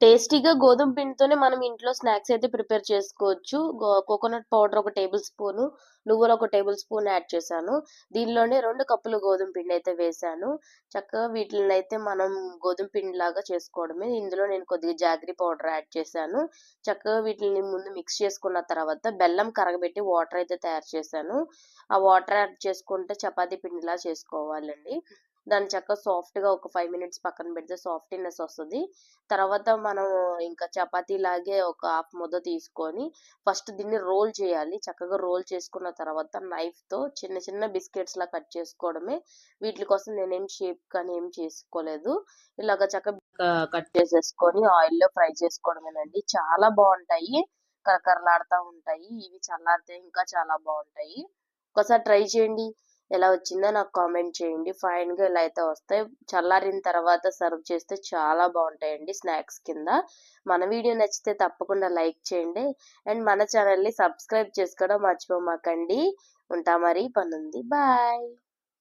టేస్టీగా గోధుమ పిండితోనే మనం ఇంట్లో స్నాక్స్ అయితే ప్రిపేర్ చేసుకోవచ్చు. కోకోనట్ పౌడర్ ఒక టేబుల్ స్పూను, నువ్వులు ఒక టేబుల్ స్పూన్ యాడ్ చేశాను. దీనిలోనే 2 కప్పులు గోధుమ పిండి అయితే వేశాను. చక్కగా వీటిలనైతే మనం గోధుమ పిండిలాగా చేసుకోవడమే. ఇందులో నేను కొద్దిగా జాగరీ పౌడర్ యాడ్ చేశాను. చక్కగా వీటిని ముందు మిక్స్ చేసుకున్న తర్వాత బెల్లం కరగబెట్టి వాటర్ అయితే తయారు చేశాను. ఆ వాటర్ యాడ్ చేసుకుంటే చపాతీ పిండిలా చేసుకోవాలండి. దాన్ని చక్కగా సాఫ్ట్‌గా ఒక 5 మినిట్స్ పక్కన పెడితే సాఫ్టీనెస్ వస్తది. తర్వాత మనం ఇంకా చపాతీలాగే ఒక హాఫ్ ముద్ద తీసుకొని ఫస్ట్ దీన్ని రోల్ చేయాలి. చక్కగా రోల్ చేసుకున్న తర్వాత నైఫ్‌తో చిన్న చిన్న బిస్కెట్స్‌లా కట్ చేసుకోవడమే. వీట్లి కోసం నేనేం షేప్ కానీ ఏం చేసుకోలేదు. ఇలాగ చక్కగా కట్ చేసేసుకొని ఆయిల్‌లో ఫ్రై చేసుకోవడమేనండి. చాలా బావుంటాయి. కరకరలాడుతా ఉంటాయి. ఇవి చల్లారితే ఇంకా చాలా బావుంటాయి. ఒకసారి ట్రై చేయండి. ఎలా వచ్చిందో నాకు కామెంట్ చేయండి. ఫైన్‌గా ఇలా అయితే వస్తాయి. చల్లారిన తర్వాత సర్వ్ చేస్తే చాలా బావుంటాయండి స్నాక్స్ కింద. మన వీడియో నచ్చితే తప్పకుండా లైక్ చేయండి. అండ్ మన ఛానెల్‌ని సబ్స్క్రైబ్ చేసుకోవడం మర్చిపోమాకండి. ఉంటా మరి పనుంది. బాయ్.